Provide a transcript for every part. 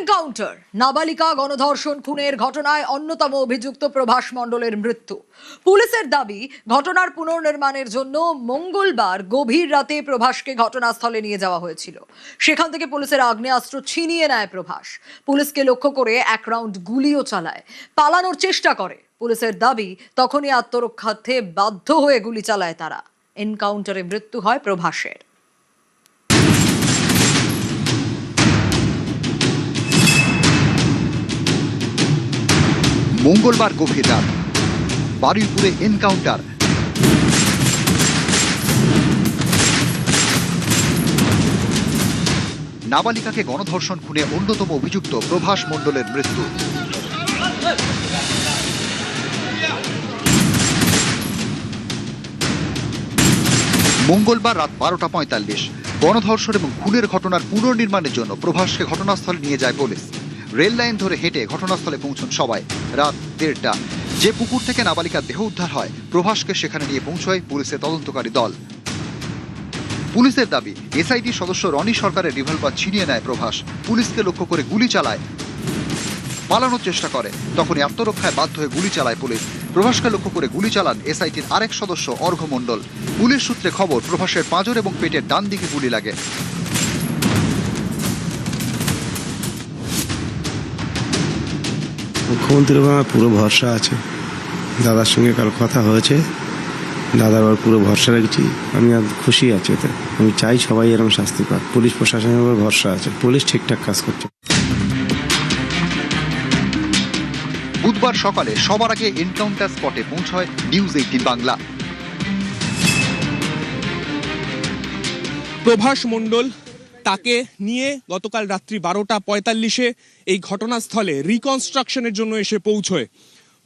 Encounter নাবালিকা গণধর্ষণ খুনের ঘটনায় অন্যতম অভিযুক্ত প্রভাস মণ্ডলের মৃত্যু। পুলিশের দাবি, ঘটনার পুনর্নির্মাণের জন্য মঙ্গলবার গভীর রাতে প্রভাসকে ঘটনাস্থলে নিয়ে যাওয়া হয়েছিল। সেখান থেকে পুলিশের আগ্নেয়াস্ত্র ছিনিয়ে নেয় প্রভাস। পুলিশকে লক্ষ্য করে এক রাউন্ড গুলিও চালায়, পালানোর চেষ্টা করে। পুলিশের দাবি, তখনই আত্মরক্ষার্থে বাধ্য হয়ে গুলি চালায় তারা। এনকাউন্টারে মৃত্যু হয় প্রভাসের। মঙ্গলবার গভীর রাত বারুইপুরে এনকাউন্টার। নাবালিকাকে গণধর্ষণ খুনে অন্যতম অভিযুক্ত প্রভাস মণ্ডলের মৃত্যু। মঙ্গলবার রাত 12:45 গণধর্ষণ এবং খুনের ঘটনার পুনর্নির্মাণের জন্য প্রভাসকে ঘটনাস্থলে নিয়ে যায় পুলিশ। রেল লাইন ধরে হেঁটে ঘটনাস্থলে পৌঁছন সবাই। রাত 1:30 যে পুকুর থেকে নাবালিকার দেহ উদ্ধার হয়, প্রভাসকে সেখানে নিয়ে পৌঁছয় পুলিশের তদন্তকারী দল। পুলিশের দাবি, এসআইটি সদস্য রনি সরকারের রিভলভার ছিনিয়ে নেয় প্রভাস। পুলিশকে লক্ষ্য করে গুলি চালায়, পালানোর চেষ্টা করে। তখনই আত্মরক্ষায় বাধ্য হয়ে গুলি চালায় পুলিশ। প্রভাসকে লক্ষ্য করে গুলি চালান এসআইটির আরেক সদস্য অর্ঘ মণ্ডল। পুলিশ সূত্রে খবর, প্রভাসের পাঁজর এবং পেটের ডান দিকে গুলি লাগে। মুখ্যমন্ত্রীর উপর আমার পুরো ভরসা আছে। দাদার সঙ্গে কাল কথা হয়েছে, দাদার উপর পুরো ভরসা রেখেছি। আমি খুশি আছি এতে। আমি চাই সবাই এরকম শাস্তি পাক। পুলিশ প্রশাসনের উপর ভরসা আছে, পুলিশ ঠিকঠাক কাজ করছে। বুধবার সকালে সবার আগে এনকাউন্টার স্পটে পৌঁছয় নিউজ 18 বাংলা। প্রভাস মণ্ডল, তাকে নিয়ে গতকাল রাত্রি 12:45 এই ঘটনাস্থলে রিকনস্ট্রাকশনের জন্য এসে পৌঁছয়।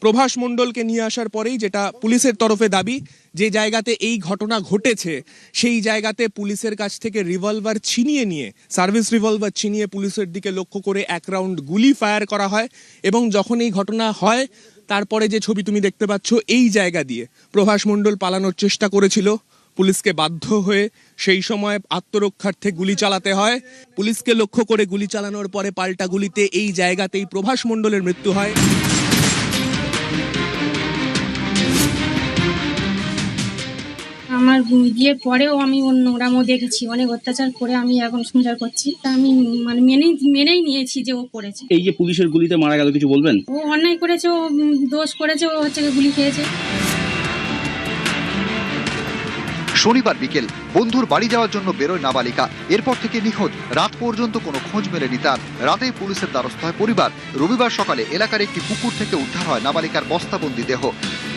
প্রভাস মণ্ডলকে নিয়ে আসার পরেই, যেটা পুলিশের তরফে দাবি, যে জায়গাতে এই ঘটনা ঘটেছে সেই জায়গাতে পুলিশের কাছ থেকে রিভলভার ছিনিয়ে নিয়ে, সার্ভিস রিভলভার ছিনিয়ে পুলিশের দিকে লক্ষ্য করে এক রাউন্ড গুলি ফায়ার করা হয়। এবং যখন এই ঘটনা হয়, তারপরে যে ছবি তুমি দেখতে পাচ্ছ, এই জায়গা দিয়ে প্রভাস মণ্ডল পালানোর চেষ্টা করেছিল। পুলিশকে বাধ্য হয়ে সেই সময় আত্মরক্ষার্থে গুলি চালাতে হয়। পুলিশকে লক্ষ্য করে গুলি চালানোর পরে পাল্টা গুলিতে এই জায়গাতেই প্রভাস মণ্ডলের মৃত্যু হয়। আমার বিয়ের পরেও আমি নোংরামও দেখেছি, অনেক অত্যাচার করে আমি এখন সংসার করছি। তা আমি মেনেই নিয়েছি যে ও করেছে। এই যে পুলিশের গুলিতে মারা গেল, কিছু বলবেন? ও অন্যায় করেছে, ও দোষ করেছে, ও হচ্ছে গুলি খেয়েছে। শনিবার বিকেল বন্ধুর বাড়ি যাওয়ার জন্য বেরোয় নাবালিকা। এরপর থেকে নিখোঁজ। রাত পর্যন্ত কোনো খোঁজ মেলেনি তার। রাতেই পুলিশের দ্বারস্থ হয় পরিবার। রবিবার সকালে এলাকার একটি পুকুর থেকে উদ্ধার হয় নাবালিকার বস্তাবন্দি দেহ।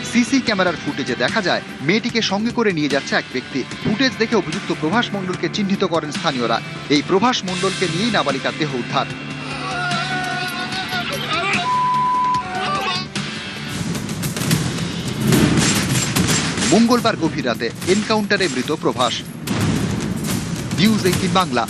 সিসি ক্যামেরার ফুটেজে দেখা যায় মেয়েটিকে সঙ্গে করে নিয়ে যাচ্ছে এক ব্যক্তি। ফুটেজ দেখে অভিযুক্ত প্রভাস মণ্ডলকে চিহ্নিত করেন স্থানীয়রা। এই প্রভাস মণ্ডলকে নিয়েই নাবালিকার দেহ উদ্ধার। মঙ্গলবার গভীর রাতে এনকাউন্টারে মৃত প্রভাস। নিউজ 18 বাংলা।